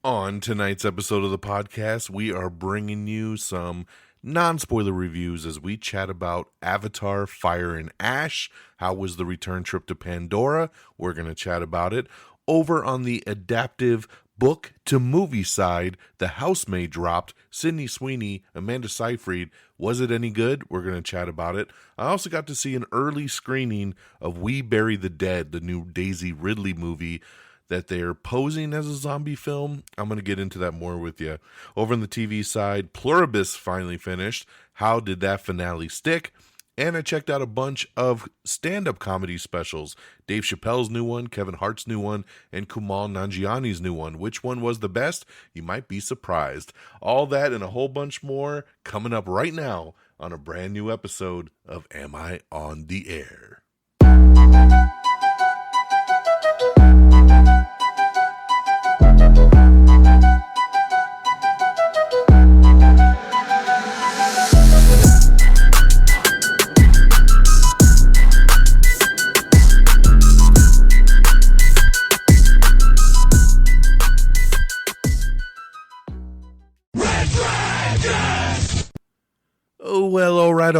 On tonight's episode of the podcast, we are bringing you some non-spoiler reviews as we chat about Avatar, Fire and Ash. How was the return trip to Pandora? We're going to chat about it. Over on the adaptive book to movie side, The Housemaid dropped. Sydney Sweeney, Amanda Seyfried. Was it any good? We're going to chat about it. I also got to see an early screening of We Bury the Dead, the new Daisy Ridley movie that they're posing as a zombie film. I'm going to get into that more with you. Over on the TV side, Pluribus finally finished. How did that finale stick? And I checked out a bunch of stand-up comedy specials. Dave Chappelle's new one, Kevin Hart's new one, and Kumail Nanjiana's new one. Which one was the best? You might be surprised. All that and a whole bunch more coming up right now on a brand new episode of Am I on the Air? Well, all right.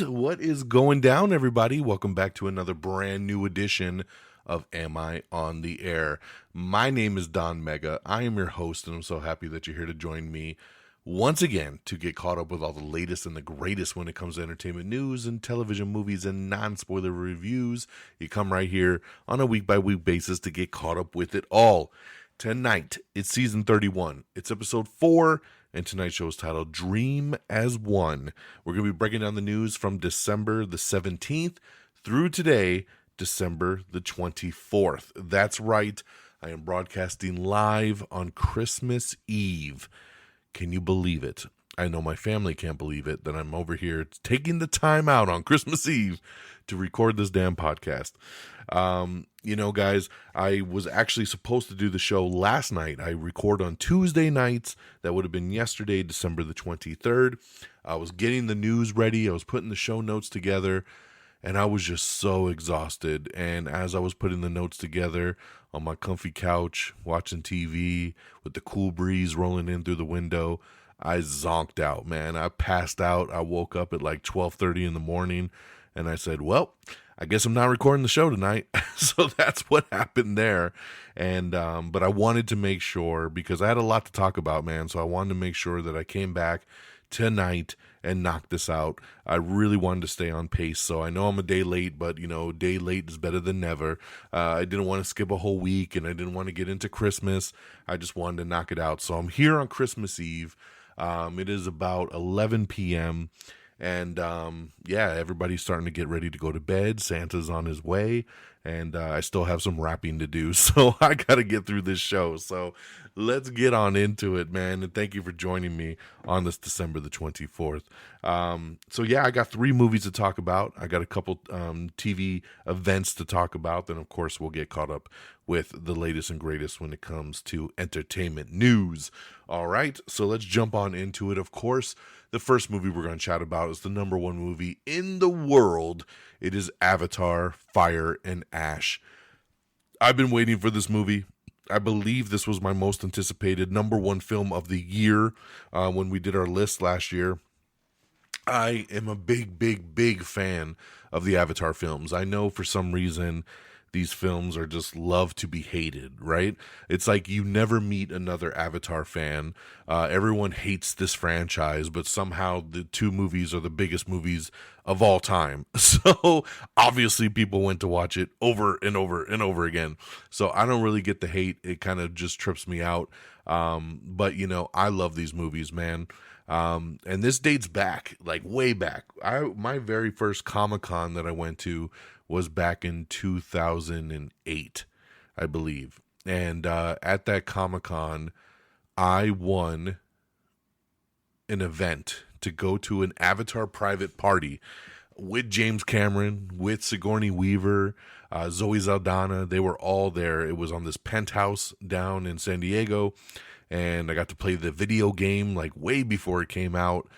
What is going down, everybody? Welcome back to another brand new edition of Am I on the Air? My name is DONMEGA. I am your host, and I'm so happy that you're here to join me once again to get caught up with all the latest and the greatest when it comes to entertainment news and television, movies, and non-spoiler reviews. You come right here on a week-by-week basis to get caught up with it all. Tonight, it's season 31. It's episode 4. And tonight's show is titled Dream as One. We're going to be breaking down the news from December the 17th through today, December the 24th. That's right. I am broadcasting live on Christmas Eve. Can you believe it? I know my family can't believe it that I'm over here taking the time out on Christmas Eve to record this damn podcast. Guys, I was actually supposed to do the show last night. I record on Tuesday nights. That would have been yesterday, December the 23rd. I was getting the news ready. I was putting the show notes together, and I was just so exhausted. And as I was putting the notes together on my comfy couch, watching TV with the cool breeze rolling in through the window, I zonked out, man. I passed out. I woke up at like 12:30 in the morning, and I said, well, I guess I'm not recording the show tonight. So that's what happened there. And but I wanted to make sure, because I had a lot to talk about, man. So I wanted to make sure that I came back tonight and knocked this out. I really wanted to stay on pace. So I know I'm a day late, but a day late is better than never. I didn't want to skip a whole week, and I didn't want to get into Christmas. I just wanted to knock it out. So I'm here on Christmas Eve. It is about 11 p.m. And everybody's starting to get ready to go to bed. Santa's on his way, and I still have some wrapping to do, so I got to get through this show. So let's get on into it, man. And thank you for joining me on this December the 24th. I got 3 movies to talk about. I got a couple TV events to talk about. Then, of course, we'll get caught up with the latest and greatest when it comes to entertainment news. All right, so let's jump on into it. Of course, the first movie we're going to chat about is the number 1 movie in the world. It is Avatar, Fire and Ash. I've been waiting for this movie. I believe this was my most anticipated number 1 film of the year when we did our list last year. I am a big fan of the Avatar films. I know for some reason these films are just loved to be hated, right? It's like you never meet another Avatar fan. Everyone hates this franchise, but somehow the 2 movies are the biggest movies of all time. So obviously people went to watch it over and over and over again. So I don't really get the hate. It kind of just trips me out. But I love these movies, man. And this dates back, like way back. My very first Comic-Con that I went to was back in 2008, I believe. And at that Comic-Con, I won an event to go to an Avatar private party with James Cameron, with Sigourney Weaver, Zoe Saldana. They were all there. It was on this penthouse down in San Diego, and I got to play the video game like way before it came out.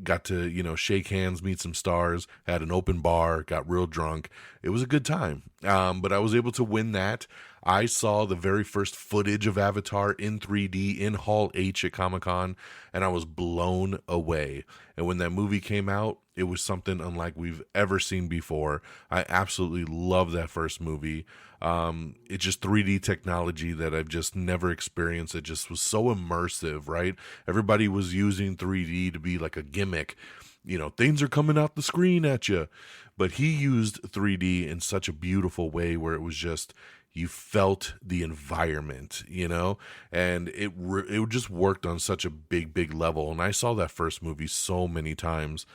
Got to, shake hands, meet some stars, had an open bar, got real drunk. It was a good time. But I was able to win that. I saw the very first footage of Avatar in 3D in Hall H at Comic-Con, and I was blown away. And when that movie came out, it was something unlike we've ever seen before. I absolutely love that first movie. It's just 3D technology that I've just never experienced. It just was so immersive, right? Everybody was using 3D to be like a gimmick. Things are coming out the screen at you. But he used 3D in such a beautiful way where it was just, you felt the environment, and it just worked on such a big, big level. And I saw that first movie so many times.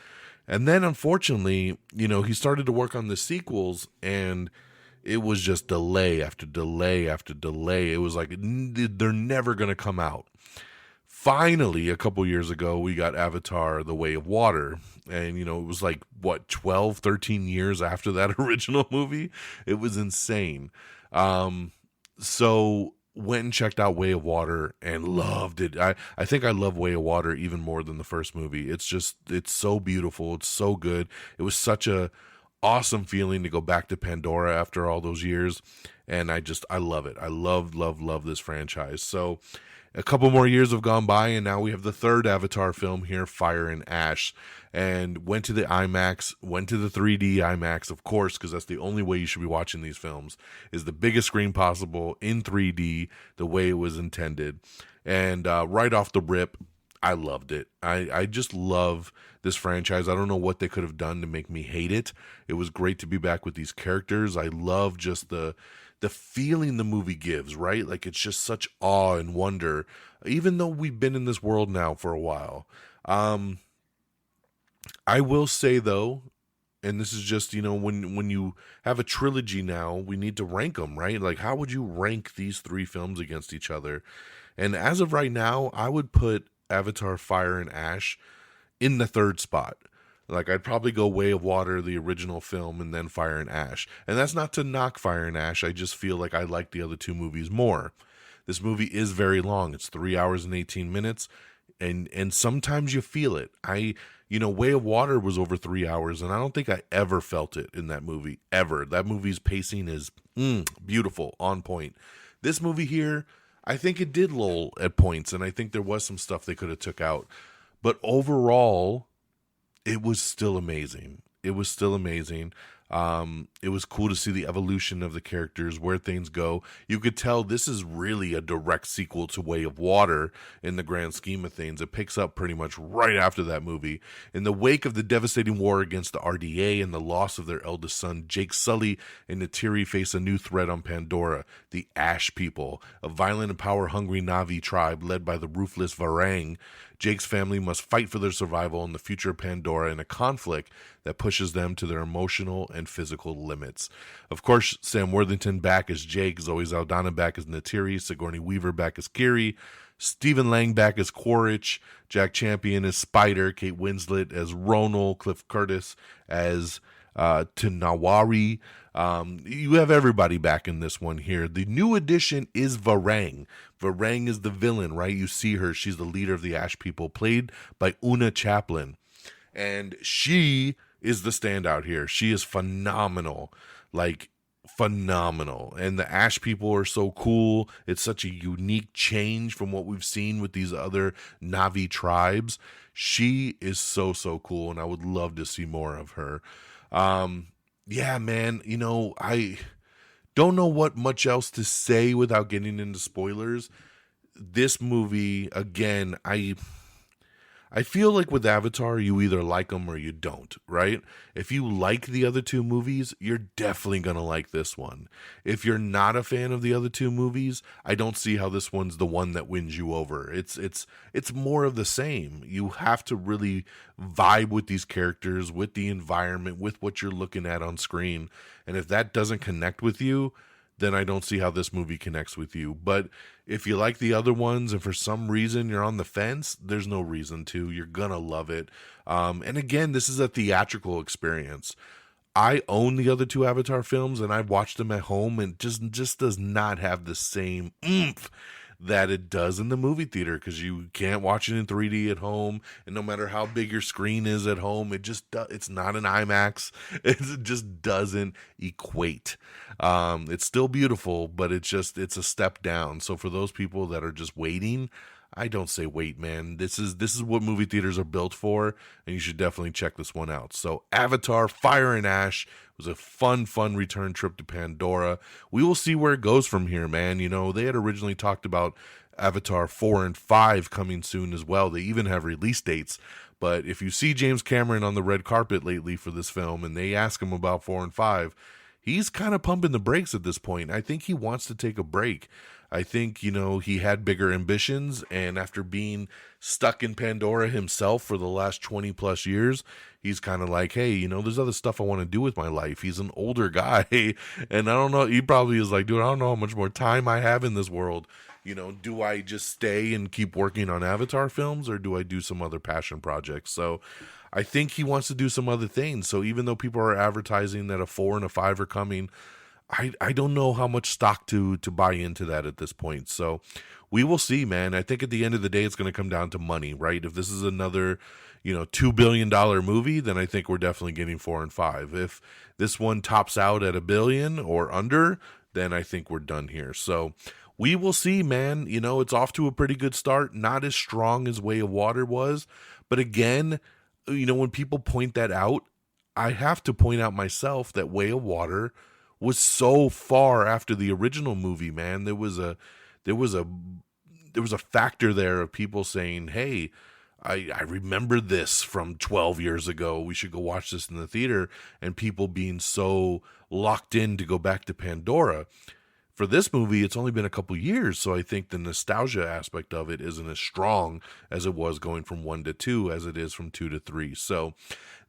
And then unfortunately, he started to work on the sequels, and it was just delay after delay after delay. It was like, they're never going to come out. Finally, a couple years ago, we got Avatar: The Way of Water. And, it was like, 12, 13 years after that original movie? It was insane. So went and checked out Way of Water and loved it. I think I love Way of Water even more than the first movie. It's so beautiful. It's so good. It was such a awesome feeling to go back to Pandora after all those years. And I love it. I love this franchise. So a couple more years have gone by, and now we have the third Avatar film here, Fire and Ash, and went to the IMAX, went to the 3D IMAX, of course, because that's the only way you should be watching these films, is the biggest screen possible in 3D, the way it was intended. And right off the rip, I loved it. I just love this franchise. I don't know what they could have done to make me hate it. It was great to be back with these characters. I love just the feeling the movie gives, right? Like, it's just such awe and wonder, even though we've been in this world now for a while. I will say, though, and this is just, when you have a trilogy now, we need to rank them, right? Like, how would you rank these three films against each other? And as of right now, I would put Avatar: Fire and Ash in the third spot. Like, I'd probably go Way of Water, the original film, and then Fire and Ash. And that's not to knock Fire and Ash. I just feel like I like the other two movies more. This movie is very long. It's 3 hours and 18 minutes. And sometimes you feel it. Way of Water was over 3 hours, and I don't think I ever felt it in that movie, ever. That movie's pacing is beautiful, on point. This movie here, I think it did lull at points, and I think there was some stuff they could have took out. But overall, it was still amazing. It was still amazing. It was cool to see the evolution of the characters, where things go. You could tell this is really a direct sequel to Way of Water in the grand scheme of things. It picks up pretty much right after that movie. In the wake of the devastating war against the RDA and the loss of their eldest son, Jake Sully and Neytiri face a new threat on Pandora, the Ash People, a violent and power-hungry Na'vi tribe led by the ruthless Varang. Jake's family must fight for their survival in the future of Pandora in a conflict that pushes them to their emotional and physical limits. Of course, Sam Worthington back as Jake, Zoe Saldana back as Neytiri, Sigourney Weaver back as Kiri, Stephen Lang back as Quaritch, Jack Champion as Spider, Kate Winslet as Ronal, Cliff Curtis as Tanawari. You have everybody back in this one here. The new addition is Varang. Varang is the villain, right? You see her. She's the leader of the Ash People, played by Una Chaplin. And she is the standout here. She is phenomenal. Like, phenomenal. And the Ash People are so cool. It's such a unique change from what we've seen with these other Na'vi tribes. She is so cool, and I would love to see more of her. Yeah, man, I don't know what much else to say without getting into spoilers. This movie, again, I feel like with Avatar, you either like them or you don't, right? If you like the other two movies, you're definitely going to like this one. If you're not a fan of the other two movies, I don't see how this one's the one that wins you over. It's more of the same. You have to really vibe with these characters, with the environment, with what you're looking at on screen. And if that doesn't connect with you, then I don't see how this movie connects with you. But if you like the other ones and for some reason you're on the fence, there's no reason to. You're going to love it. And again, this is a theatrical experience. I own the other two Avatar films and I've watched them at home, and just does not have the same oomph that it does in the movie theater, because you can't watch it in 3D at home, and no matter how big your screen is at home, it's not an IMAX. It just doesn't equate. It's still beautiful, but it's a step down. So for those people that are just waiting, I don't say wait, man. This is what movie theaters are built for, and you should definitely check this one out. So Avatar Fire and Ash was a fun return trip to Pandora. We will see where it goes from here, man. You know, they had originally talked about Avatar 4 and 5 coming soon as well. They even have release dates. But if you see James Cameron on the red carpet lately for this film, and they ask him about 4 and 5, he's kind of pumping the brakes at this point. I think he wants to take a break. I think, you know, he had bigger ambitions, and after being stuck in Pandora himself for the last 20 plus years, he's kind of like, hey, you know, there's other stuff I want to do with my life. He's an older guy, and I don't know, he probably is like, dude, I don't know how much more time I have in this world. You know, do I just stay and keep working on Avatar films, or do I do some other passion projects? So I think he wants to do some other things. So even though people are advertising that a 4 and a 5 are coming, I don't know how much stock to buy into that at this point. So we will see, man. I think at the end of the day, it's going to come down to money, right? If this is another, you know, $2 billion movie, then I think we're definitely getting 4 and 5. If this one tops out at $1 billion or under, then I think we're done here. So we will see, man. You know, it's off to a pretty good start. Not as strong as Way of Water was. But again, you know, when people point that out, I have to point out myself that Way of Water was so far after the original movie, man. There was a factor there of people saying, hey, I remember this from 12 years ago. We should go watch this in the theater, and people being so locked in to go back to Pandora. For this movie, it's only been a couple years, so I think the nostalgia aspect of it isn't as strong as it was going from 1 to 2 as it is from 2 to 3. So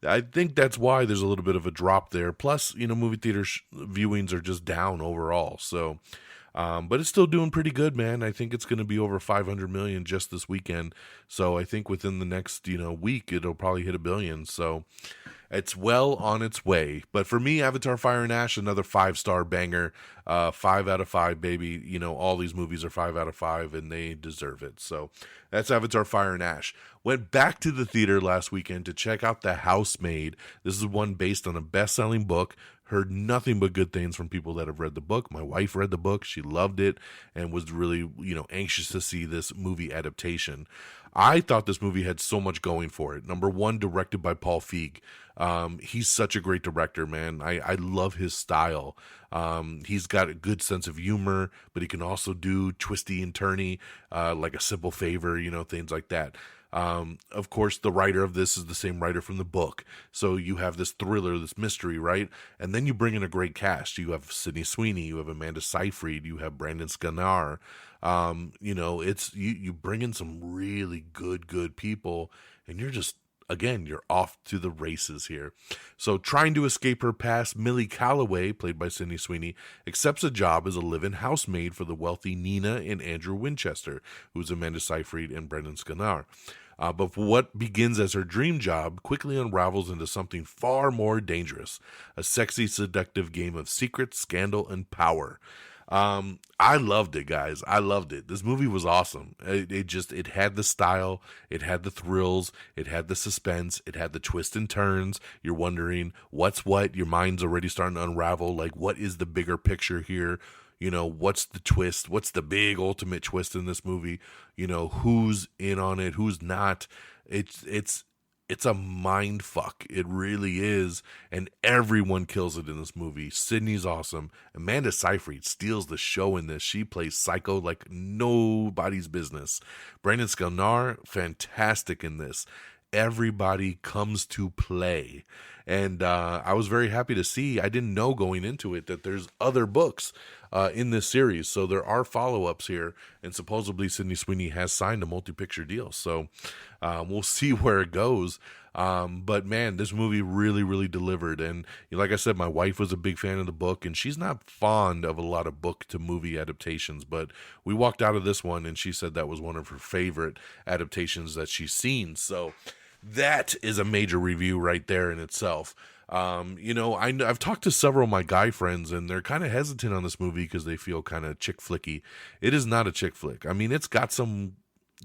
I think that's why there's a little bit of a drop there. Plus, you know, movie theater viewings are just down overall. So, but it's still doing pretty good, man. I think it's going to be over 500 million just this weekend. So I think within the next, you know, week, it'll probably hit $1 billion. So it's well on its way. But for me, Avatar Fire and Ash, another 5-star banger. 5 out of 5, baby. You know, all these movies are 5 out of 5, and they deserve it. So that's Avatar Fire and Ash. Went back to the theater last weekend to check out The Housemaid. This is one based on a best-selling book. Heard nothing but good things from people that have read the book. My wife read the book. She loved it and was really, you know, anxious to see this movie adaptation. I thought this movie had so much going for it. Number one, directed by Paul Feig. He's such a great director, man. I love his style. He's got a good sense of humor, but he can also do twisty and turny, like A Simple Favor, you know, things like that. Of course, the writer of this is the same writer from the book. So you have this thriller, this mystery, right? And then you bring in a great cast. You have Sydney Sweeney, you have Amanda Seyfried, you have Brandon Scanar. You know, it's you bring in some really good people, and you're off to the races here. So trying to escape her past, Millie Calloway, played by Sydney Sweeney, accepts a job as a live-in housemaid for the wealthy Nina and Andrew Winchester, who's Amanda Seyfried and Brendan Scanar. But what begins as her dream job quickly unravels into something far more dangerous, a sexy, seductive game of secrets, scandal, and power. I loved it, guys. I loved it. This movie was awesome. It had the style, it had the thrills, it had the suspense, it had the twists and turns. You're wondering what's what. Your mind's already starting to unravel. Like, what is the bigger picture here? You know, what's the twist? What's the big ultimate twist in this movie? You know, who's in on it? Who's not? It's a mind fuck. It really is. And everyone kills it in this movie. Sydney's awesome. Amanda Seyfried steals the show in this. She plays Psycho like nobody's business. Brandon Scanar, fantastic in this. Everybody comes to play. And I was very happy to see, I didn't know going into it that there's other books in this series. So there are follow-ups here. And supposedly Sydney Sweeney has signed a multi-picture deal. So we'll see where it goes. But man, this movie really delivered. And like I said, my wife was a big fan of the book, and she's not fond of a lot of book to movie adaptations, but we walked out of this one and she said that was one of her favorite adaptations that she's seen. So that is a major review right there in itself. I've talked to several of my guy friends, and they're kind of hesitant on this movie because they feel kind of chick flicky. It is not a chick flick. I mean, it's got some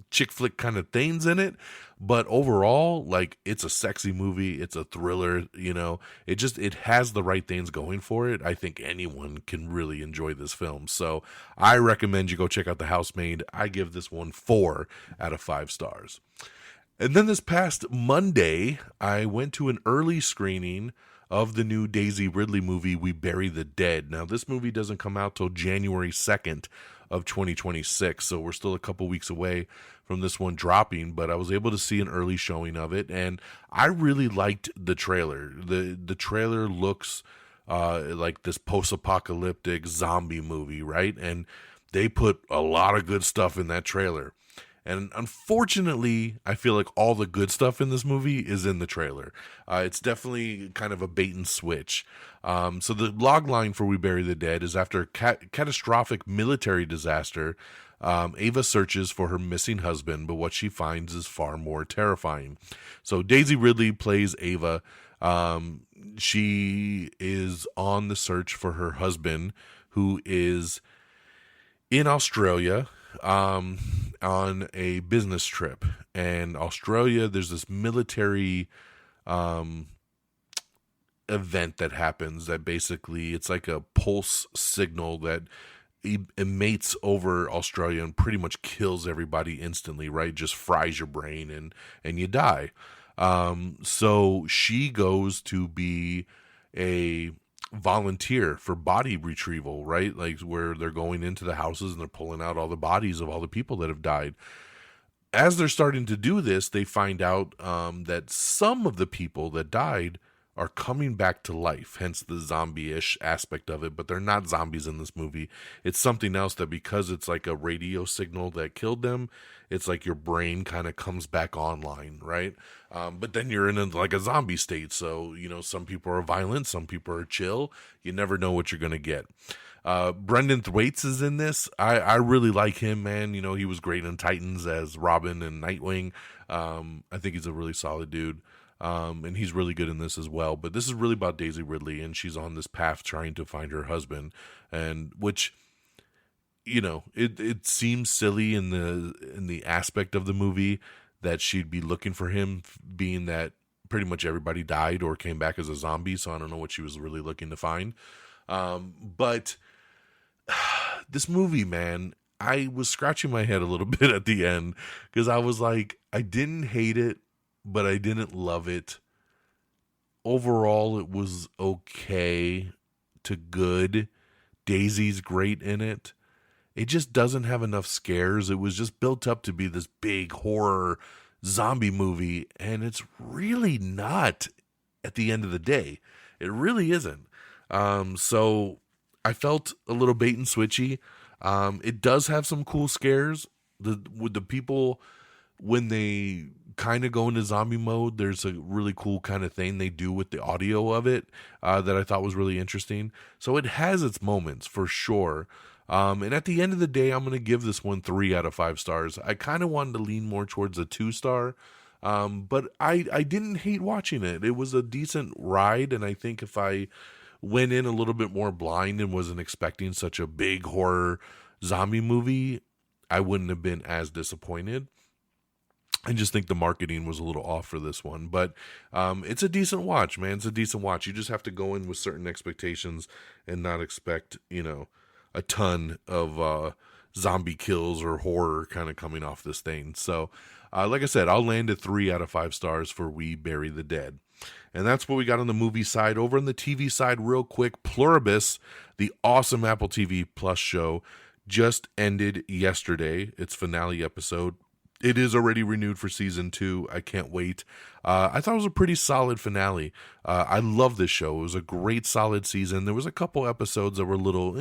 chick flick kind of things in it, but overall, like, it's a sexy movie. It's a thriller. It has the right things going for it. I think anyone can really enjoy this film. So I recommend you go check out The Housemaid. I give this one 4 out of 5 stars. And then this past Monday, I went to an early screening of the new Daisy Ridley movie, We Bury the Dead. Now, this movie doesn't come out till January 2nd of 2026, so we're still a couple weeks away from this one dropping, but I was able to see an early showing of it, and I really liked the trailer. The trailer looks like this post-apocalyptic zombie movie, right? And they put a lot of good stuff in that trailer. And unfortunately, I feel like all the good stuff in this movie is in the trailer. It's definitely kind of a bait and switch. So the log line for We Bury the Dead is after a catastrophic military disaster, Ava searches for her missing husband, but what she finds is far more terrifying. So Daisy Ridley plays Ava. She is on the search for her husband, who is in Australia on a business trip. And Australia, there's this military event that happens that basically it's like a pulse signal that emanates over Australia and pretty much kills everybody instantly, right? Just fries your brain and you die. So she goes to be a volunteer for body retrieval, right? Like where they're going into the houses and they're pulling out all the bodies of all the people that have died. As they're starting to do this, they find out that some of the people that died are coming back to life, hence the zombie-ish aspect of it, but they're not zombies in this movie. It's something else that, because it's like a radio signal that killed them, it's like your brain kind of comes back online, right? But then you're in like a zombie state, so, some people are violent, some people are chill. You never know what you're going to get. Brendan Thwaites is in this. I really like him, man. He was great in Titans as Robin and Nightwing. I think he's a really solid dude. And he's really good in this as well. But this is really about Daisy Ridley, and she's on this path trying to find her husband, and which, it seems silly in the aspect of the movie that she'd be looking for him, being that pretty much everybody died or came back as a zombie. So I don't know what she was really looking to find. But this movie, man, I was scratching my head a little bit at the end because I was like, I didn't hate it, but I didn't love it. Overall, it was okay to good. Daisy's great in it. It just doesn't have enough scares. It was just built up to be this big horror zombie movie, and it's really not at the end of the day. It really isn't. So I felt a little bait and switchy. It does have some cool scares. With the people, when they kind of go into zombie mode, there's a really cool kind of thing they do with the audio of it that I thought was really interesting. So it has its moments for sure. And at the end of the day, I'm going to give this one 3 out of 5 stars. I kind of wanted to lean more towards a 2-star, but I didn't hate watching it. It was a decent ride, and I think if I went in a little bit more blind and wasn't expecting such a big horror zombie movie, I wouldn't have been as disappointed. I just think the marketing was a little off for this one, but it's a decent watch, man. It's a decent watch. You just have to go in with certain expectations and not expect, a ton of zombie kills or horror kind of coming off this thing. So, like I said, I'll land at 3 out of 5 stars for We Bury the Dead. And that's what we got on the movie side. Over on the TV side, real quick, Pluribus, the awesome Apple TV Plus show, just ended yesterday. Its finale episode. It is already renewed for season 2. I can't wait. I thought it was a pretty solid finale. I love this show. It was a great, solid season. There was a couple episodes that were a little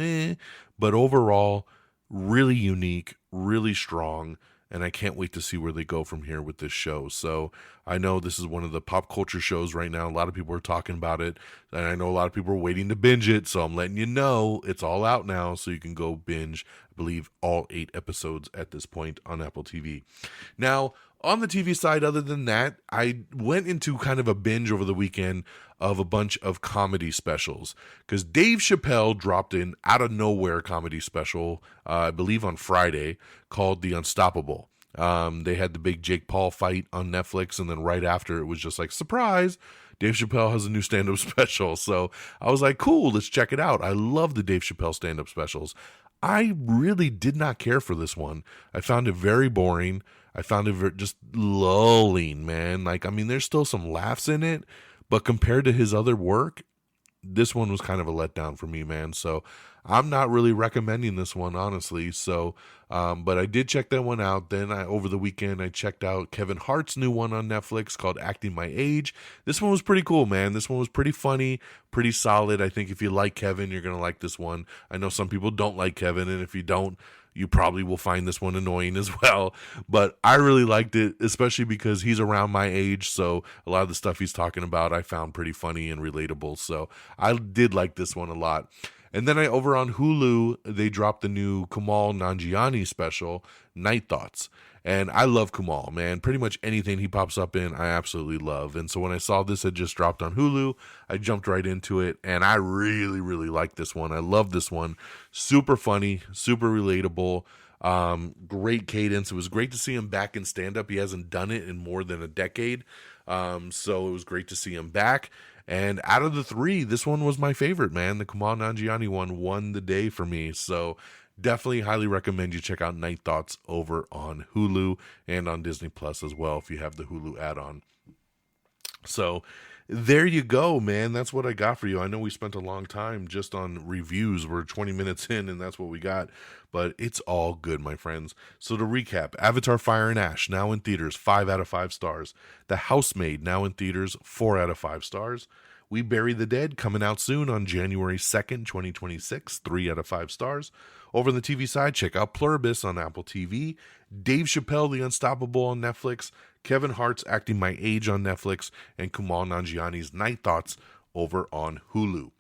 but overall, really unique, really strong, and I can't wait to see where they go from here with this show. So I know this is one of the pop culture shows right now. A lot of people are talking about it, and I know a lot of people are waiting to binge it, so I'm letting you know it's all out now, so you can go binge I believe all 8 episodes at this point on Apple TV. Now, on the TV side, other than that, I went into kind of a binge over the weekend of a bunch of comedy specials because Dave Chappelle dropped an out of nowhere comedy special, I believe on Friday, called The Unstoppable. They had the big Jake Paul fight on Netflix, and then right after it was just like, surprise, Dave Chappelle has a new stand-up special. So I was like, cool, let's check it out. I love the Dave Chappelle stand-up specials. I really did not care for this one. I found it very boring. I found it just lulling, man. Like, I mean, there's still some laughs in it, but compared to his other work, this one was kind of a letdown for me, man. So I'm not really recommending this one, honestly. So, but I did check that one out. Then over the weekend, I checked out Kevin Hart's new one on Netflix called Acting My Age. This one was pretty cool, man. This one was pretty funny, pretty solid. I think if you like Kevin, you're going to like this one. I know some people don't like Kevin, and if you don't, you probably will find this one annoying as well. But I really liked it, especially because he's around my age. So a lot of the stuff he's talking about, I found pretty funny and relatable. So I did like this one a lot. And then over on Hulu, they dropped the new Kumail Nanjiana special, Night Thoughts. And I love Kumail, man. Pretty much anything he pops up in, I absolutely love. And so when I saw this had just dropped on Hulu, I jumped right into it. And I really, really like this one. I love this one. Super funny, super relatable. Great cadence. It was great to see him back in stand-up. He hasn't done it in more than a decade. So it was great to see him back. And out of the 3, this one was my favorite, man. The Kumail Nanjiana one won the day for me. So definitely highly recommend you check out Night Thoughts over on Hulu and on Disney Plus as well if you have the Hulu add-on. So there you go, man. That's what I got for you. I know we spent a long time just on reviews. We're 20 minutes in, and that's what we got. But it's all good, my friends. So to recap, Avatar Fire and Ash, now in theaters, 5 out of 5 stars. The Housemaid, now in theaters, 4 out of 5 stars. We Bury the Dead, coming out soon on January 2nd, 2026, 3 out of 5 stars. Over on the TV side, check out Pluribus on Apple TV. Dave Chappelle, The Unstoppable on Netflix. Kevin Hart's Acting My Age on Netflix. And Kumail Nanjiani's Night Thoughts over on Hulu.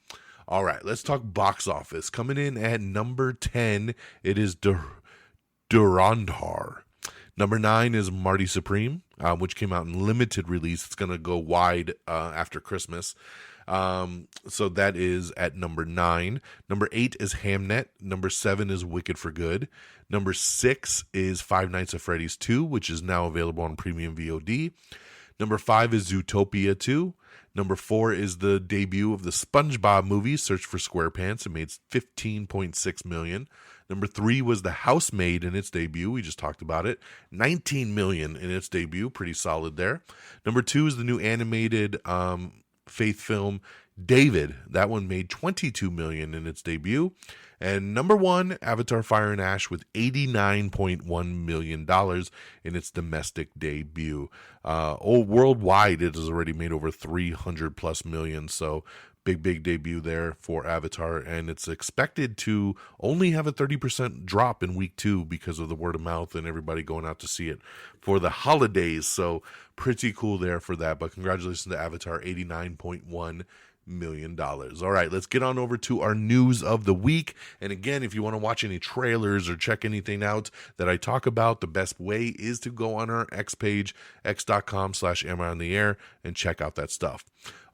All right, let's talk box office. Coming in at number 10, it is Durandar. Number 9 is Marty Supreme, which came out in limited release. It's going to go wide after Christmas. So that is at number 9. Number 8 is Hamnet. Number 7 is Wicked for Good. Number 6 is Five Nights at Freddy's 2, which is now available on premium VOD. Number 5 is Zootopia 2. Number 4 is the debut of the SpongeBob movie, Search for SquarePants. It made $15.6 million. Number 3 was The Housemaid in its debut. We just talked about it. $19 million in its debut. Pretty solid there. Number 2 is the new animated faith film, David. That one made $22 million in its debut. And number 1, Avatar Fire and Ash with $89.1 million in its domestic debut. Worldwide, it has already made over 300 plus million. So big debut there for Avatar. And it's expected to only have a 30% drop in week 2 because of the word of mouth and everybody going out to see it for the holidays. So pretty cool there for that. But congratulations to Avatar, $89.1 million. All right, let's get on over to our news of the week. And again, if you want to watch any trailers or check anything out that I talk about, the best way is to go on our X page, x.com/amiontheair, and check out that stuff.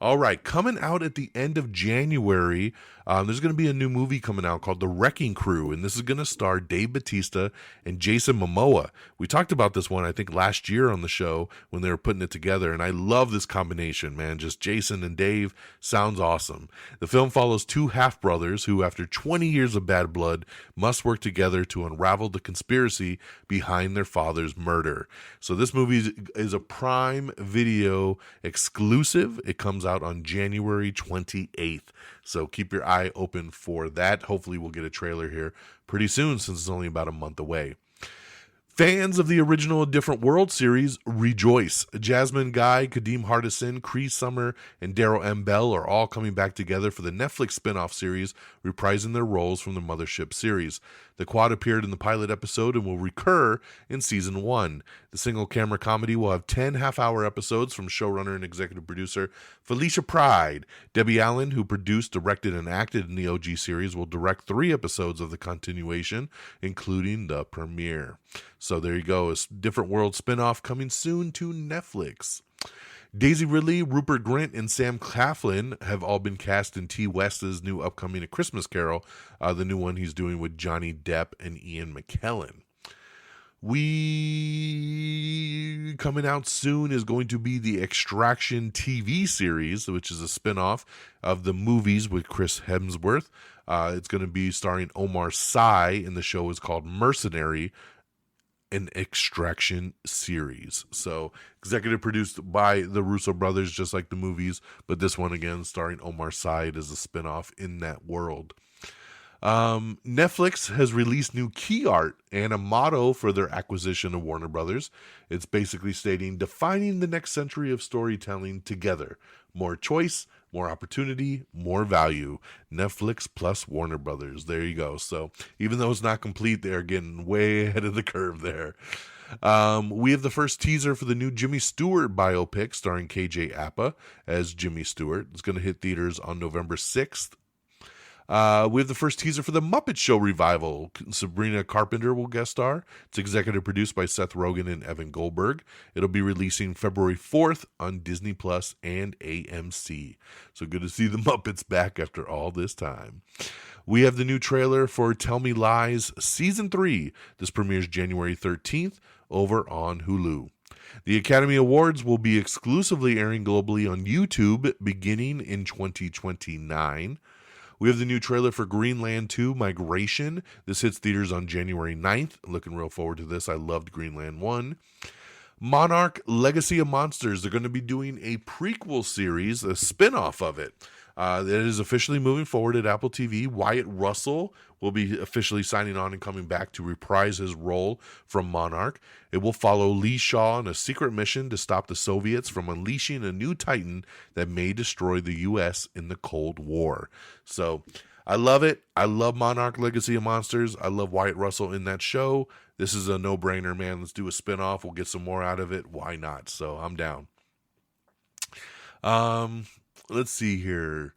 All right, coming out at the end of January, there's going to be a new movie coming out called The Wrecking Crew, and this is going to star Dave Bautista and Jason Momoa. We talked about this one, I think, last year on the show when they were putting it together, and I love this combination, man. Just Jason and Dave sounds awesome. The film follows 2 half-brothers who, after 20 years of bad blood, must work together to unravel the conspiracy behind their father's murder. So this movie is a Prime Video exclusive. It comes out on January 28th. So keep your eye open for that. Hopefully we'll get a trailer here pretty soon since it's only about a month away. Fans of the original A Different World series rejoice. Jasmine Guy, Kadeem Hardison, Cree Summer, and Daryl M. Bell are all coming back together for the Netflix spin-off series, reprising their roles from the Mothership series. The quad appeared in the pilot episode and will recur in season 1. The single-camera comedy will have 10 half-hour episodes from showrunner and executive producer Felicia Pride. Debbie Allen, who produced, directed, and acted in the OG series, will direct 3 episodes of the continuation, including the premiere. So there you go, a Different World spinoff coming soon to Netflix. Daisy Ridley, Rupert Grint, and Sam Claflin have all been cast in T. West's new upcoming A Christmas Carol, the new one he's doing with Johnny Depp and Ian McKellen. Coming out soon is going to be the Extraction TV series, which is a spinoff of the movies with Chris Hemsworth. It's going to be starring Omar Sy, and the show is called Mercenary, an Extraction series. So executive produced by the Russo brothers, just like the movies, but this one again starring Omar Sy as a spinoff in that world. Netflix has released new key art and a motto for their acquisition of Warner Brothers. It's basically stating, defining the next century of storytelling together. More choice, more opportunity, more value. Netflix plus Warner Brothers. There you go. So even though it's not complete, they're getting way ahead of the curve there. We have the first teaser for the new Jimmy Stewart biopic starring KJ Apa as Jimmy Stewart. It's going to hit theaters on November 6th. We have the first teaser for the Muppet Show revival. Sabrina Carpenter will guest star. It's executive produced by Seth Rogen and Evan Goldberg. It'll be releasing February 4th on Disney Plus and AMC. So good to see the Muppets back after all this time. We have the new trailer for Tell Me Lies Season 3. This premieres January 13th over on Hulu. The Academy Awards will be exclusively airing globally on YouTube beginning in 2029. We have the new trailer for Greenland 2 Migration. This hits theaters on January 9th. Looking real forward to this. I loved Greenland 1. Monarch Legacy of Monsters. They're going to be doing a prequel series, a spin-off of it. That is officially moving forward at Apple TV. Wyatt Russell will be officially signing on and coming back to reprise his role from Monarch. It will follow Lee Shaw on a secret mission to stop the Soviets from unleashing a new Titan that may destroy the U.S. in the Cold War. So I love it. I love Monarch Legacy of Monsters. I love Wyatt Russell in that show. This is a no-brainer, man. Let's do a spinoff. We'll get some more out of it. Why not? So I'm down. Let's see here.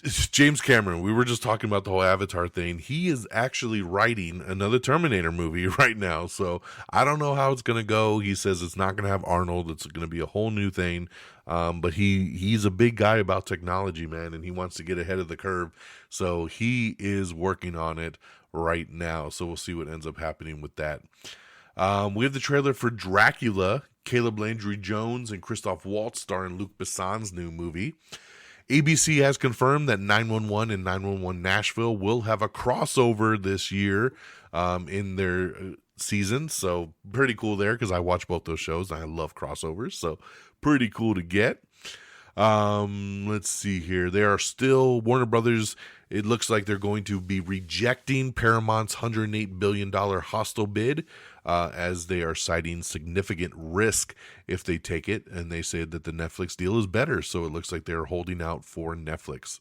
James Cameron, we were just talking about the whole Avatar thing. He is actually writing another Terminator movie right now. So I don't know how it's going to go. He says it's not going to have Arnold. It's going to be a whole new thing. But he's a big guy about technology, man, and he wants to get ahead of the curve. So he is working on it right now. So we'll see what ends up happening with that. We have the trailer for Dracula. Caleb Landry Jones and Christoph Waltz star in Luc Besson's new movie. ABC has confirmed that 911 and 911 Nashville will have a crossover this year in their season. So pretty cool there because I watch both those shows and I love crossovers. So pretty cool to get. Let's see here. They are still, Warner Brothers, it looks like they're going to be rejecting Paramount's $108 billion Hostel bid as they are citing significant risk if they take it. And they said that the Netflix deal is better. So it looks like they're holding out for Netflix.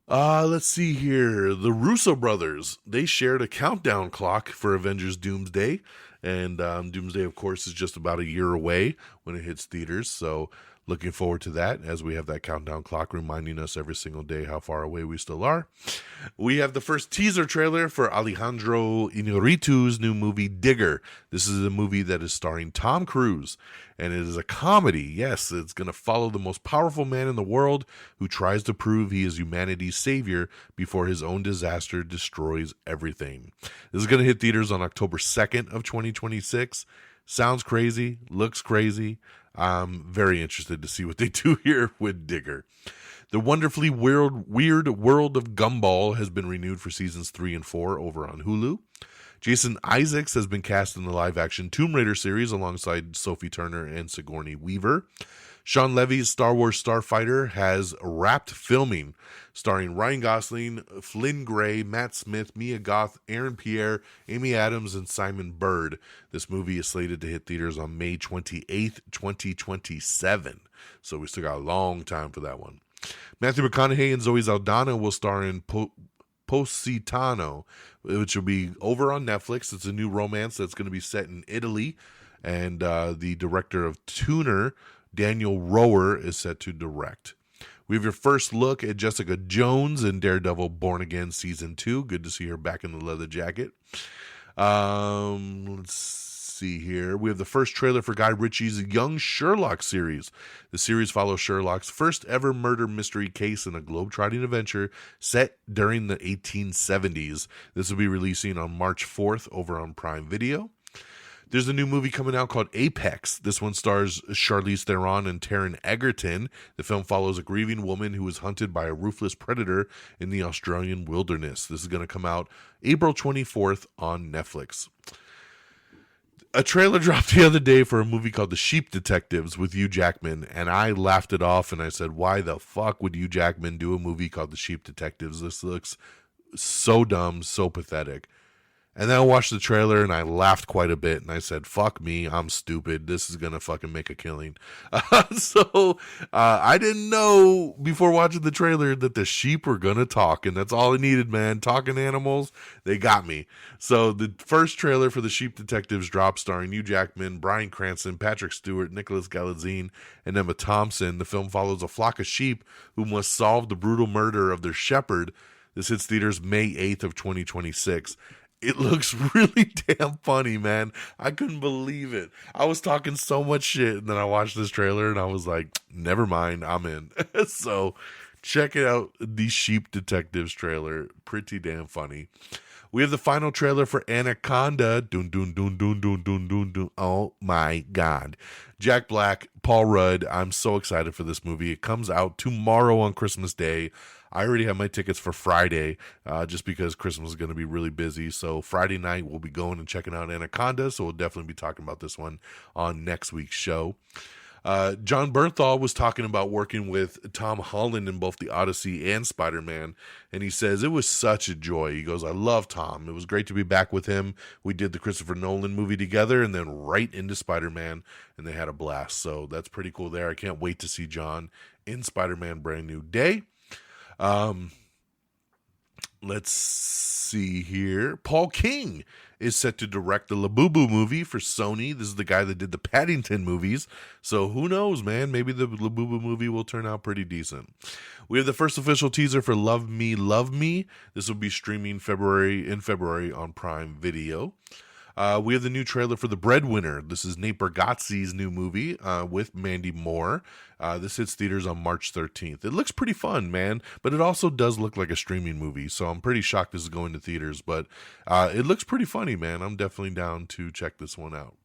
Let's see here. The Russo brothers, they shared a countdown clock for Avengers Doomsday. And Doomsday, of course, is just about a year away when it hits theaters. So looking forward to that as we have that countdown clock reminding us every single day how far away we still are. We have the first teaser trailer for Alejandro Inarritu's new movie, Digger. This is a movie that is starring Tom Cruise, and it is a comedy. Yes, it's going to follow the most powerful man in the world who tries to prove he is humanity's savior before his own disaster destroys everything. This is going to hit theaters on October 2nd of 2026. Sounds crazy, looks crazy. I'm very interested to see what they do here with Digger. The wonderfully weird world of Gumball has been renewed for seasons 3 and 4 over on Hulu. Jason Isaacs has been cast in the live-action Tomb Raider series alongside Sophie Turner and Sigourney Weaver. Sean Levy's Star Wars Starfighter has wrapped filming, starring Ryan Gosling, Flynn Gray, Matt Smith, Mia Goth, Aaron Pierre, Amy Adams, and Simon Bird. This movie is slated to hit theaters on May 28th, 2027. So we still got a long time for that one. Matthew McConaughey and Zoe Saldana will star in Positano, which will be over on Netflix. It's a new romance that's going to be set in Italy, and the director of Tuner, Daniel Rower, is set to direct. We have your first look at Jessica Jones in Daredevil Born Again Season 2. Good to see her back in the leather jacket. Let's see here. We have the first trailer for Guy Ritchie's Young Sherlock series. The series follows Sherlock's first ever murder mystery case in a globe-trotting adventure set during the 1870s. This will be releasing on March 4th over on Prime Video. There's a new movie coming out called Apex. This one stars Charlize Theron and Taron Egerton. The film follows a grieving woman who is hunted by a ruthless predator in the Australian wilderness. This is going to come out April 24th on Netflix. A trailer dropped the other day for a movie called The Sheep Detectives with Hugh Jackman, and I laughed it off and I said, why the fuck would Hugh Jackman do a movie called The Sheep Detectives? This looks so dumb, so pathetic. And then I watched the trailer and I laughed quite a bit and I said, fuck me, I'm stupid. This is going to fucking make a killing. So I didn't know before watching the trailer that the sheep were going to talk, and that's all I needed, man. Talking animals, they got me. So the first trailer for The Sheep Detectives dropped, starring Hugh Jackman, Bryan Cranston, Patrick Stewart, Nicholas Galitzine, and Emma Thompson. The film follows a flock of sheep who must solve the brutal murder of their shepherd. This hits theaters May 8th of 2026. It looks really damn funny, man. I couldn't believe it. I was talking so much shit, and then I watched this trailer, and I was like, never mind, I'm in. So check it out, the Sheep Detectives trailer. Pretty damn funny. We have the final trailer for Anaconda. Dun, dun, dun, dun, dun, dun, dun, dun. Oh, my God. Jack Black, Paul Rudd. I'm so excited for this movie. It comes out tomorrow on Christmas Day. I already have my tickets for Friday just because Christmas is going to be really busy. So Friday night, we'll be going and checking out Anaconda. So we'll definitely be talking about this one on next week's show. John Bernthal was talking about working with Tom Holland in both The Odyssey and Spider-Man, and he says, it was such a joy. He goes, I love Tom. It was great to be back with him. We did the Christopher Nolan movie together and then right into Spider-Man, and they had a blast. So that's pretty cool there. I can't wait to see John in Spider-Man Brand New Day. Let's see here. Paul King is set to direct the Labubu movie for Sony. This is the guy that did the Paddington movies. So who knows, man? Maybe the Labubu movie will turn out pretty decent. We have the first official teaser for Love Me, Love Me. This will be streaming in February on Prime Video. We have the new trailer for The Breadwinner. This is Nate Bargatze's new movie with Mandy Moore. This hits theaters on March 13th. It looks pretty fun, man, but it also does look like a streaming movie, so I'm pretty shocked this is going to theaters, but it looks pretty funny, man. I'm definitely down to check this one out.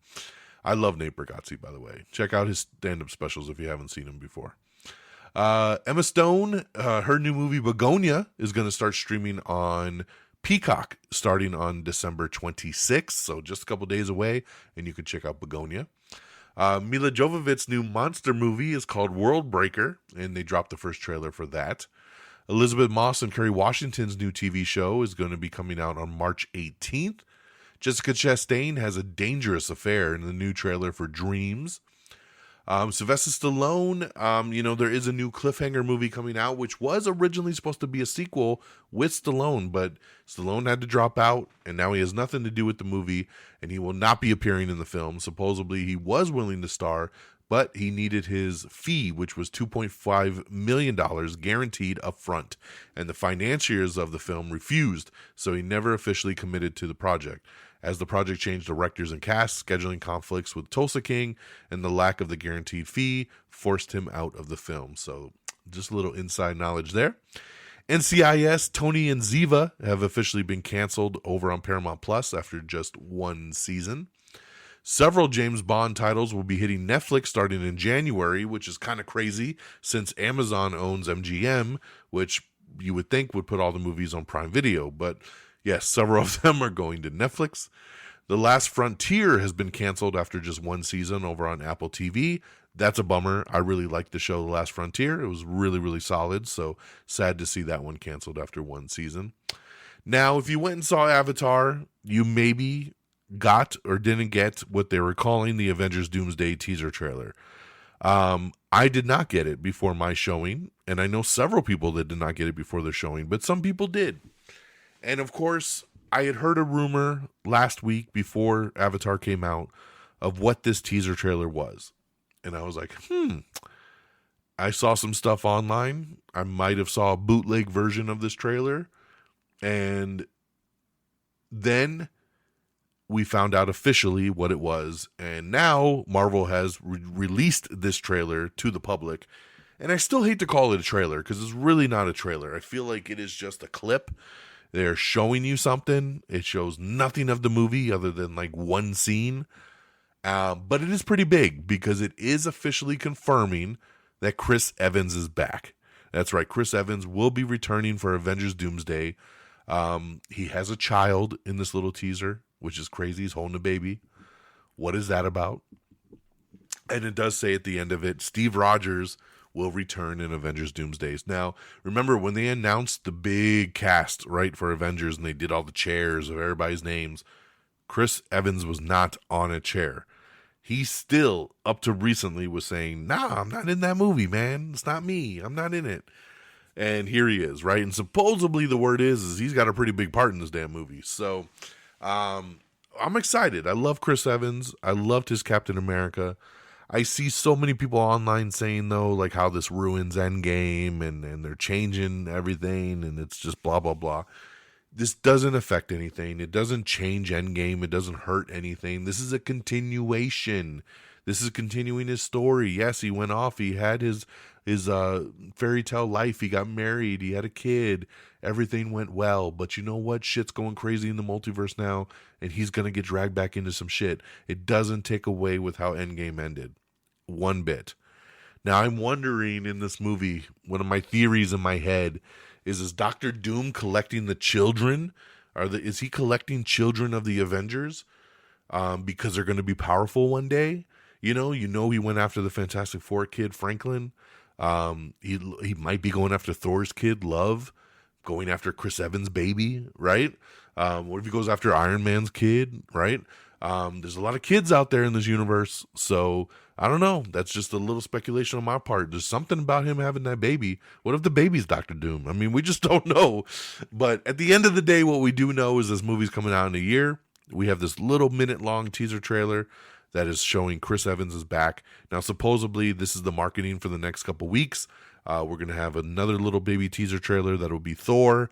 I love Nate Bargatze, by the way. Check out his stand-up specials if you haven't seen him before. Emma Stone, her new movie Begonia is going to start streaming on Peacock starting on December 26th, so just a couple days away, and you can check out Begonia. Mila Jovovich's new monster movie is called World Breaker, and they dropped the first trailer for that. Elizabeth Moss and Kerry Washington's new TV show is going to be coming out on March 18th. Jessica Chastain has a dangerous affair in the new trailer for Dreams. Sylvester Stallone, there is a new cliffhanger movie coming out, which was originally supposed to be a sequel with Stallone, but Stallone had to drop out, and now he has nothing to do with the movie, and he will not be appearing in the film. Supposedly, he was willing to star, but he needed his fee, which was $2.5 million guaranteed up front, and the financiers of the film refused, so he never officially committed to the project. As the project changed directors and cast, scheduling conflicts with Tulsa King and the lack of the guaranteed fee forced him out of the film. So just a little inside knowledge there. NCIS, Tony and Ziva have officially been canceled over on Paramount Plus after just one season. Several James Bond titles will be hitting Netflix starting in January, which is kind of crazy since Amazon owns MGM, which you would think would put all the movies on Prime Video, but yes, several of them are going to Netflix. The Last Frontier has been canceled after just one season over on Apple TV. That's a bummer. I really liked the show The Last Frontier. It was really, really solid, so sad to see that one canceled after one season. Now, if you went and saw Avatar, you maybe got or didn't get what they were calling the Avengers Doomsday teaser trailer. I did not get it before my showing, and I know several people that did not get it before their showing, but some people did. And of course, I had heard a rumor last week before Avatar came out of what this teaser trailer was. And I was like, I saw some stuff online. I might have saw a bootleg version of this trailer. And then we found out officially what it was. And now Marvel has released this trailer to the public. And I still hate to call it a trailer because it's really not a trailer. I feel like it is just a clip. They're showing you something. It shows nothing of the movie other than like one scene. But it is pretty big because it is officially confirming that Chris Evans is back. That's right. Chris Evans will be returning for Avengers Doomsday. He has a child in this little teaser, which is crazy. He's holding a baby. What is that about? And it does say at the end of it, Steve Rogers will return in Avengers Doomsdays. Now, remember when they announced the big cast, right, for Avengers, and they did all the chairs of everybody's names, Chris Evans was not on a chair. He still, up to recently, was saying, nah, I'm not in that movie, man. It's not me. I'm not in it. And here he is, right? And supposedly the word is he's got a pretty big part in this damn movie. So I'm excited. I love Chris Evans. I loved his Captain America. I see so many people online saying, though, like how this ruins Endgame and they're changing everything and it's just blah, blah, blah. This doesn't affect anything. It doesn't change Endgame. It doesn't hurt anything. This is a continuation. This is continuing his story. Yes, he went off. He had his fairy tale life. He got married. He had a kid. Everything went well. But you know what? Shit's going crazy in the multiverse now, and he's going to get dragged back into some shit. It doesn't take away with how Endgame ended. One bit. Now, I'm wondering in this movie, one of my theories in my head is Dr. Doom collecting the children? Is he collecting children of the Avengers because they're going to be powerful one day? You know, he went after the Fantastic Four kid, Franklin. He might be going after Thor's kid, Love, going after Chris Evans' baby, right? What if he goes after Iron Man's kid, right? There's a lot of kids out there in this universe, so I don't know. That's just a little speculation on my part. There's something about him having that baby. What if the baby's Dr. Doom? I mean, we just don't know. But at the end of the day, what we do know is this movie's coming out in a year. We have this little minute-long teaser trailer that is showing Chris Evans is back. Now, supposedly, this is the marketing for the next couple weeks. We're going to have another little baby teaser trailer that will be Thor.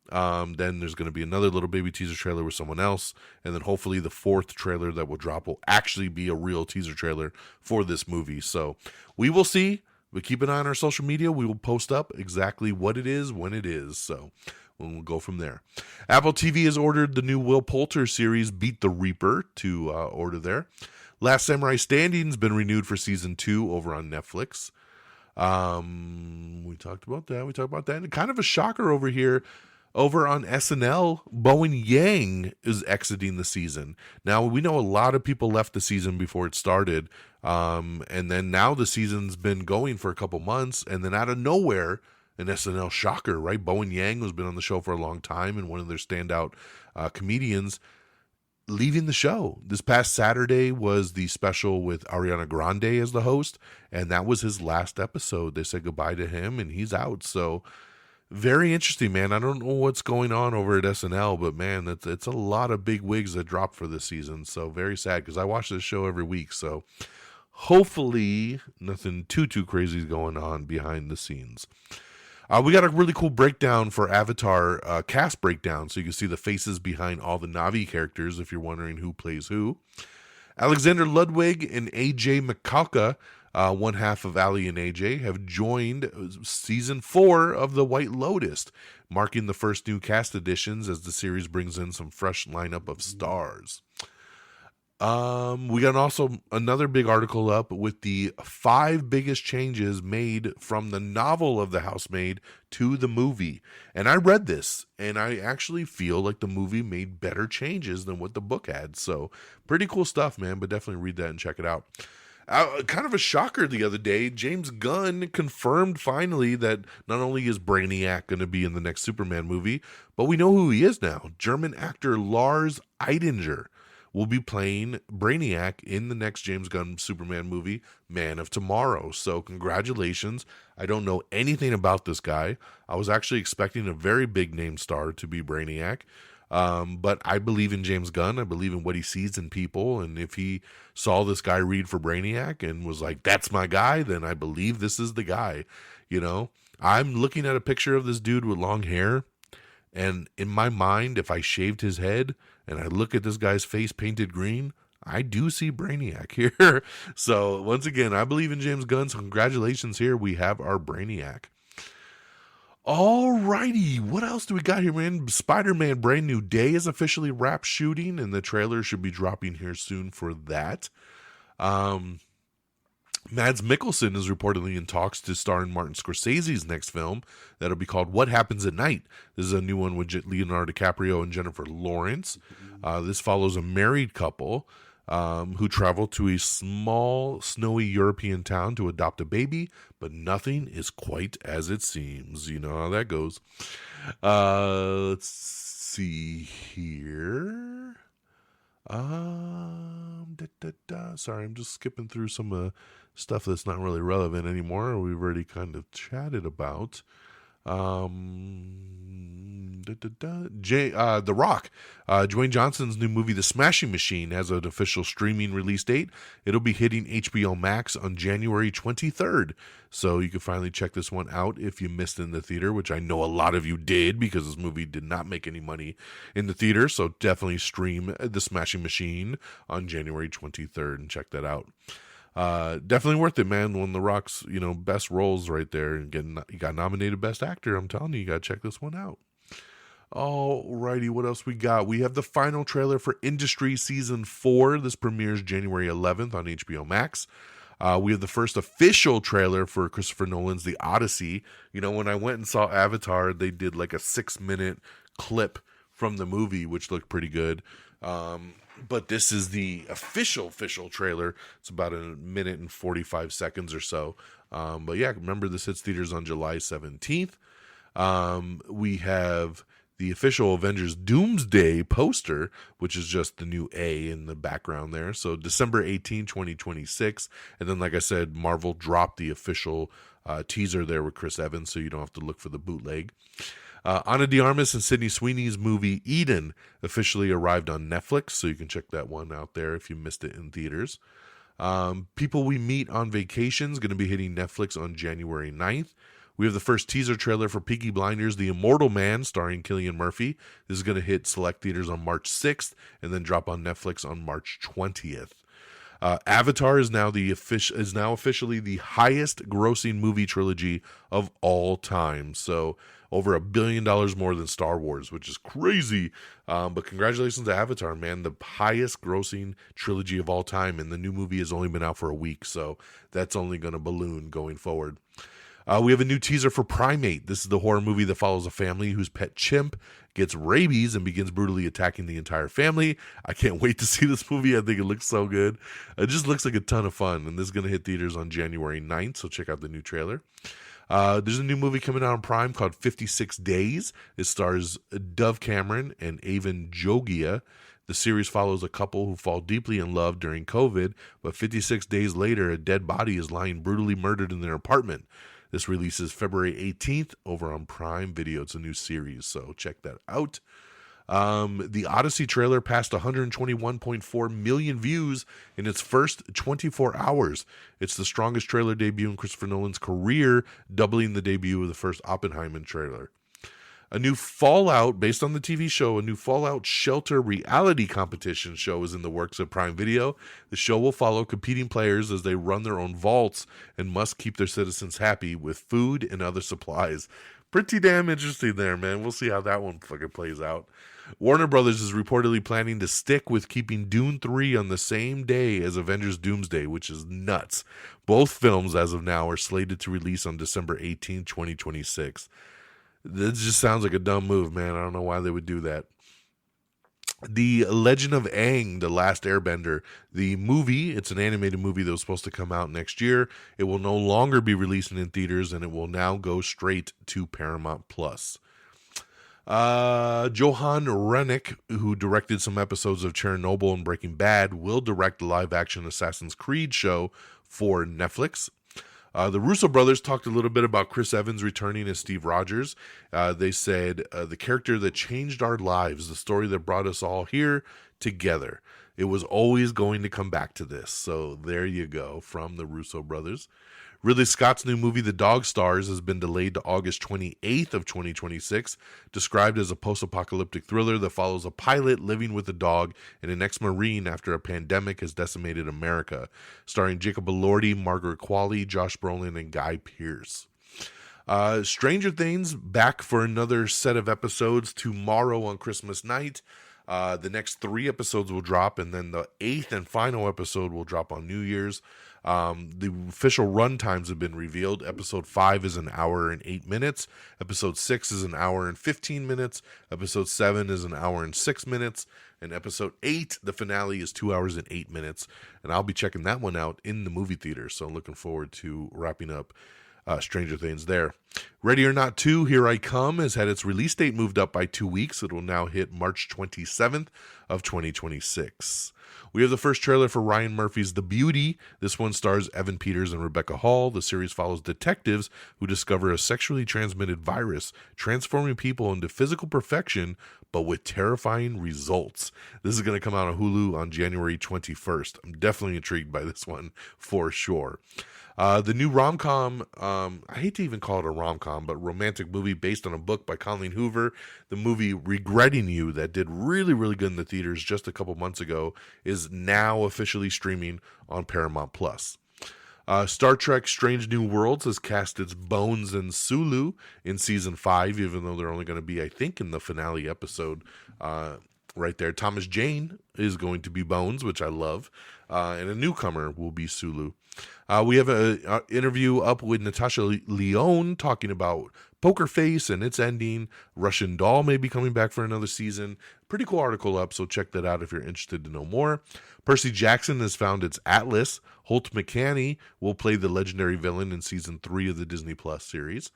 Then there's going to be another little baby teaser trailer with someone else. And then hopefully the fourth trailer that will drop will actually be a real teaser trailer for this movie. So we will see. But keep an eye on our social media. We will post up exactly what it is when it is. So we'll go from there. Apple TV has ordered the new Will Poulter series, Beat the Reaper, to order there. Last Samurai Standing's been renewed for season 2 over on Netflix. We talked about that. And kind of a shocker over here. Over on SNL, Bowen Yang is exiting the season. Now, we know a lot of people left the season before it started. And then now the season's been going for a couple months. And then out of nowhere, an SNL shocker, right? Bowen Yang, who's been on the show for a long time and one of their standout comedians, leaving the show. This past Saturday was the special with Ariana Grande as the host. And that was his last episode. They said goodbye to him and he's out. So very interesting, man. I don't know what's going on over at SNL, but man, it's a lot of big wigs that dropped for this season. So very sad because I watch this show every week. So hopefully nothing too crazy is going on behind the scenes. We got a really cool breakdown for Avatar, cast breakdown, so you can see the faces behind all the Na'vi characters if you're wondering who plays who. Alexander Ludwig and AJ McCalca, one half of Ali and AJ, have joined season 4 of The White Lotus, marking the first new cast additions as the series brings in some fresh lineup of stars. We got also another big article up with the 5 biggest changes made from the novel of The Housemaid to the movie. And I read this, and I actually feel like the movie made better changes than what the book had. So pretty cool stuff, man, but definitely read that and check it out. Kind of a shocker the other day, James Gunn confirmed finally that not only is Brainiac going to be in the next Superman movie, but we know who he is now. German actor Lars Eidinger will be playing Brainiac in the next James Gunn Superman movie, Man of Tomorrow. So congratulations. I don't know anything about this guy. I was actually expecting a very big name star to be Brainiac. But I believe in James Gunn. I believe in what he sees in people. And if he saw this guy read for Brainiac and was like, that's my guy, then I believe this is the guy. You know, I'm looking at a picture of this dude with long hair. And in my mind, if I shaved his head and I look at this guy's face painted green, I do see Brainiac here. So once again, I believe in James Gunn. So congratulations here. We have our Brainiac. Alrighty, what else do we got here, man? Spider-Man Brand New Day is officially wrapped shooting, and the trailer should be dropping here soon for that. Mads Mikkelsen is reportedly in talks to star in Martin Scorsese's next film. That'll be called What Happens at Night. This is a new one with Leonardo DiCaprio and Jennifer Lawrence. This follows a married couple who travel to a small, snowy European town to adopt a baby, but nothing is quite as it seems. You know how that goes. Let's see here. Sorry, I'm just skipping through some stuff that's not really relevant anymore. We've already kind of chatted about. The Rock, Dwayne Johnson's new movie The Smashing Machine has an official streaming release date. It'll be hitting HBO Max on January 23rd, so you can finally check this one out if you missed it in the theater, which I know a lot of you did because this movie did not make any money in the theater. So definitely stream The Smashing Machine on January 23rd and check that out. Definitely worth it, man. One of The Rock's, best roles right there, and he got nominated Best Actor. I'm telling you, you gotta check this one out. Alrighty, what else we got? We have the final trailer for Industry Season 4. This premieres January 11th on HBO Max. We have the first official trailer for Christopher Nolan's The Odyssey. When I went and saw Avatar, they did like a 6-minute clip from the movie, which looked pretty good. But this is the official trailer. It's about 1 minute and 45 seconds or so. But yeah, remember this hits theaters on July 17th. We have the official Avengers Doomsday poster, which is just the new A in the background there. So December 18, 2026. And then, like I said, Marvel dropped the official teaser there with Chris Evans, so you don't have to look for the bootleg. Ana de Armas and Sydney Sweeney's movie Eden officially arrived on Netflix, so you can check that one out there if you missed it in theaters. People We Meet on Vacation is going to be hitting Netflix on January 9th. We have the first teaser trailer for Peaky Blinders, The Immortal Man, starring Cillian Murphy. This is going to hit select theaters on March 6th and then drop on Netflix on March 20th. Avatar is now officially the highest grossing movie trilogy of all time. So over $1 billion more than Star Wars, which is crazy. But congratulations to Avatar, man. The highest grossing trilogy of all time. And the new movie has only been out for a week. So that's only going to balloon going forward. We have a new teaser for Primate. This is the horror movie that follows a family whose pet chimp gets rabies and begins brutally attacking the entire family. I can't wait to see this movie. I think it looks so good. It just looks like a ton of fun. And this is going to hit theaters on January 9th, so check out the new trailer. There's a new movie coming out on Prime called 56 Days. It stars Dove Cameron and Avon Jogia. The series follows a couple who fall deeply in love during COVID, but 56 days later, a dead body is lying brutally murdered in their apartment. This releases February 18th over on Prime Video. It's a new series, so check that out. The Odyssey trailer passed 121.4 million views in its first 24 hours. It's the strongest trailer debut in Christopher Nolan's career, doubling the debut of the first Oppenheimer trailer. A new Fallout, based on the TV show, a new Fallout Shelter reality competition show is in the works at Prime Video. The show will follow competing players as they run their own vaults and must keep their citizens happy with food and other supplies. Pretty damn interesting there, man. We'll see how that one fucking plays out. Warner Brothers is reportedly planning to stick with keeping Dune 3 on the same day as Avengers Doomsday, which is nuts. Both films, as of now, are slated to release on December 18, 2026. This just sounds like a dumb move, man. I don't know why they would do that. The Legend of Aang, The Last Airbender, the movie, it's an animated movie that was supposed to come out next year. It will no longer be releasing in theaters, and it will now go straight to Paramount+. Johan Rennick, who directed some episodes of Chernobyl and Breaking Bad, will direct the live-action Assassin's Creed show for Netflix. The Russo brothers talked a little bit about Chris Evans returning as Steve Rogers. They said, the character that changed our lives, the story that brought us all here together. It was always going to come back to this. So there you go from the Russo brothers. Ridley Scott's new movie, The Dog Stars, has been delayed to August 28th of 2026. Described as a post-apocalyptic thriller that follows a pilot living with a dog and an ex-Marine after a pandemic has decimated America. Starring Jacob Elordi, Margaret Qualley, Josh Brolin, and Guy Pearce. Stranger Things back for another set of episodes tomorrow on Christmas night. The next 3 episodes will drop, and then the 8th and final episode will drop on New Year's. The official run times have been revealed. Episode 5 is 1 hour and 8 minutes. Episode 6 is 1 hour and 15 minutes. Episode 7 is 1 hour and 6 minutes. And episode 8, the finale, is 2 hours and 8 minutes. And I'll be checking that one out in the movie theater. So looking forward to wrapping up Stranger Things there. Ready or Not 2, Here I Come, has had its release date moved up by 2 weeks. It will now hit March 27th of 2026. We have the first trailer for Ryan Murphy's The Beauty. This one stars Evan Peters and Rebecca Hall. The series follows detectives who discover a sexually transmitted virus transforming people into physical perfection, but with terrifying results. This is going to come out on Hulu on January 21st. I'm definitely intrigued by this one for sure. The new rom-com, I hate to even call it a rom-com, but romantic movie based on a book by Colleen Hoover. The movie Regretting You, that did really, really good in the theaters just a couple months ago, is now officially streaming on Paramount+. Star Trek Strange New Worlds has cast its Bones and Sulu in Season 5, even though they're only going to be, I think, in the finale episode right there. Thomas Jane is going to be Bones, which I love, and a newcomer will be Sulu. We have an interview up with Natasha Lyonne talking about Poker Face and its ending. Russian Doll may be coming back for another season. Pretty cool article up, so check that out if you're interested to know more. Percy Jackson has found its Atlas. Holt McCanny will play the legendary villain in Season 3 of the Disney Plus series.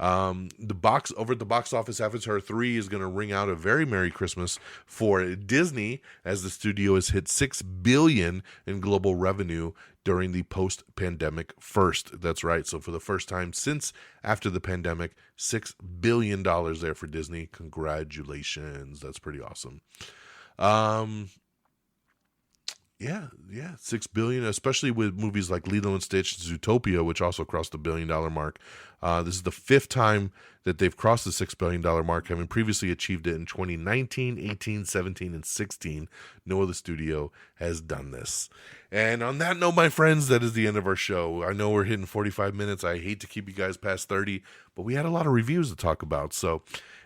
Over at the box office, Avatar 3 is going to ring out a very Merry Christmas for Disney as the studio has hit $6 billion in global revenue during the post-pandemic first. That's right. So for the first time since after the pandemic, $6 billion there for Disney. Congratulations. That's pretty awesome. Yeah, $6 billion, especially with movies like Lilo and Stitch, Zootopia, which also crossed the $1 billion mark. This is the 5th time that they've crossed the $6 billion mark, having previously achieved it in 2019, 18, 17, and 16. No other studio has done this. And on that note, my friends, that is the end of our show. I know we're hitting 45 minutes. I hate to keep you guys past 30, but we had a lot of reviews to talk about. So,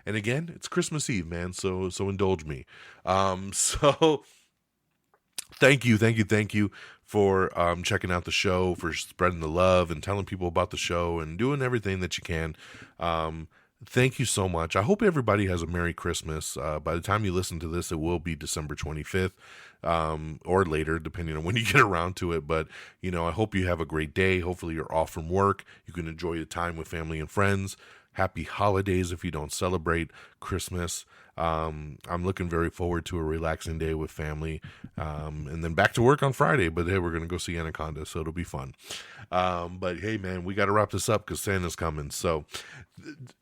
and again, it's Christmas Eve, man. So indulge me. Thank you for checking out the show, for spreading the love and telling people about the show and doing everything that you can. Thank you so much. I hope everybody has a Merry Christmas. By the time you listen to this, it will be December 25th or later, depending on when you get around to it. But, I hope you have a great day. Hopefully you're off from work. You can enjoy the time with family and friends. Happy holidays if you don't celebrate Christmas. I'm looking very forward to a relaxing day with family, and then back to work on Friday. But hey, we're going to go see Anaconda, so it'll be fun. But hey, man, we got to wrap this up because Santa's coming. So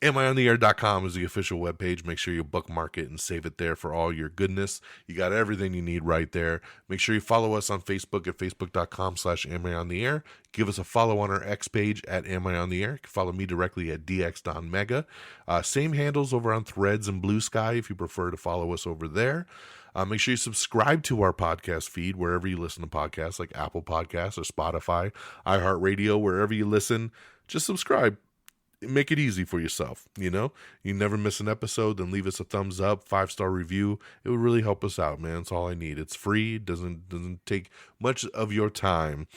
amiontheair.com is the official webpage. Make sure you bookmark it and save it there for all your goodness. You got everything you need right there. Make sure you follow us on Facebook at facebook.com/amiontheair. Give us a follow on our X page at amiontheair. You can follow me directly at DXDonMega. Same handles over on Threads and Blue Sky if you prefer to follow us over there. Make sure you subscribe to our podcast feed wherever you listen to podcasts, like Apple Podcasts or Spotify, iHeartRadio, wherever you listen. Just subscribe. Make it easy for yourself. You never miss an episode. Then leave us a thumbs up, 5-star review. It would really help us out, man. It's all I need. It's free. It doesn't take much of your time.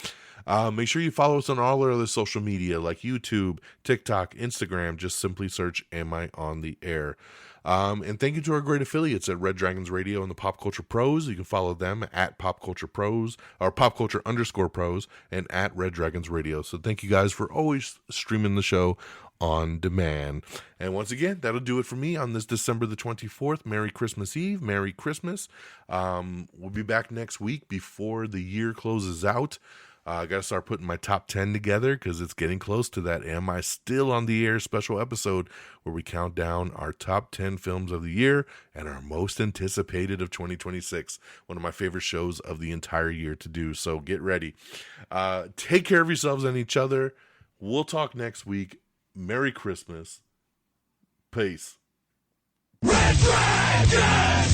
Make sure you follow us on all our other social media like YouTube, TikTok, Instagram. Just simply search Am I on the Air? And thank you to our great affiliates at Red Dragons Radio and the Pop Culture Pros. You can follow them at Pop Culture Pros or Pop Culture _ Pros and at Red Dragons Radio. So thank you guys for always streaming the show on demand. And once again, that'll do it for me on this December the 24th. Merry Christmas Eve. Merry Christmas. We'll be back next week before the year closes out. I got to start putting my top 10 together because it's getting close to that Am I Still on the Air special episode where we count down our top 10 films of the year and our most anticipated of 2026. One of my favorite shows of the entire year to do. So get ready. Take care of yourselves and each other. We'll talk next week. Merry Christmas. Peace. Red Dragon!